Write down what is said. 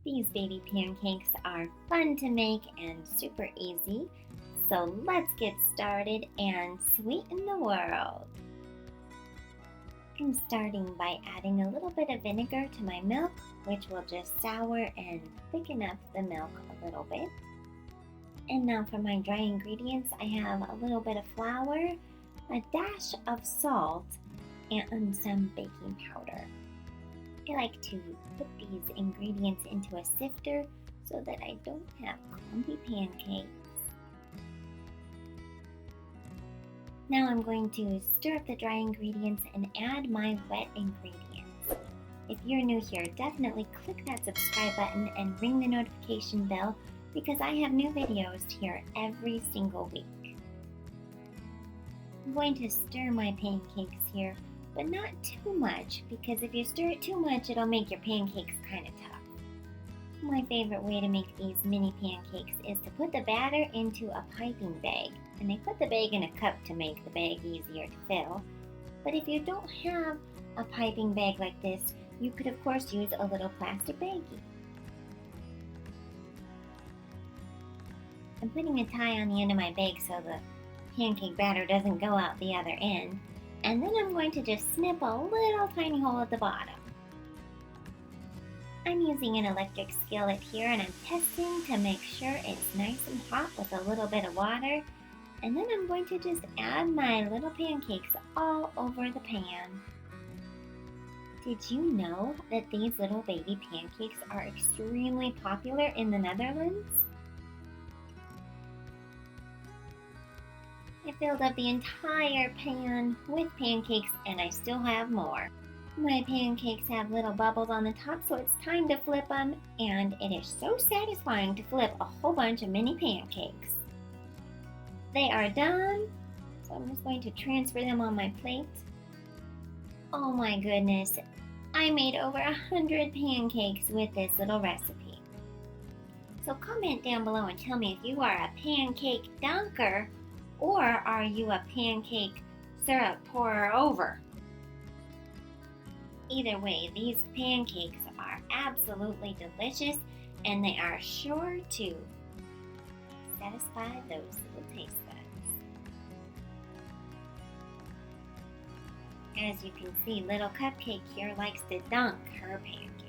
These baby pancakes are fun to make and super easy, so let's get started and sweeten the world. I'm starting by adding a little bit of vinegar to my milk, which will just sour and thicken up the milk a little bit. And now for my dry ingredients, I have a little bit of flour, a dash of salt, and some baking powder. I like to put these ingredients into a sifter so that I don't have clumpy pancakes. Now I'm going to stir up the dry ingredients and add my wet ingredients. If you're new here, definitely click that subscribe button and ring the notification bell because I have new videos here every single week. I'm going to stir my pancakes here, but not too much, because if you stir it too much, it'll make your pancakes kind of tough. My favorite way to make these mini pancakes is to put the batter into a piping bag. And I put the bag in a cup to make the bag easier to fill. But if you don't have a piping bag like this, you could of course use a little plastic baggie. I'm putting a tie on the end of my bag so the pancake batter doesn't go out the other end. And then I'm going to just snip a little tiny hole at the bottom. I'm using an electric skillet here and I'm testing to make sure it's nice and hot with a little bit of water. And then I'm going to just add my little pancakes all over the pan. Did you know that these little baby pancakes are extremely popular in the Netherlands? I filled up the entire pan with pancakes and I still have more. My pancakes have little bubbles on the top, so it's time to flip them, and it is so satisfying to flip a whole bunch of mini pancakes. They are done, so I'm just going to transfer them on my plate. Oh my goodness, I made over 100 pancakes with this little recipe. So comment down below and tell me if you are a pancake dunker or are you a pancake syrup pourer over? Either way, these pancakes are absolutely delicious and they are sure to satisfy those little taste buds. As you can see, little Cupcake here likes to dunk her pancakes.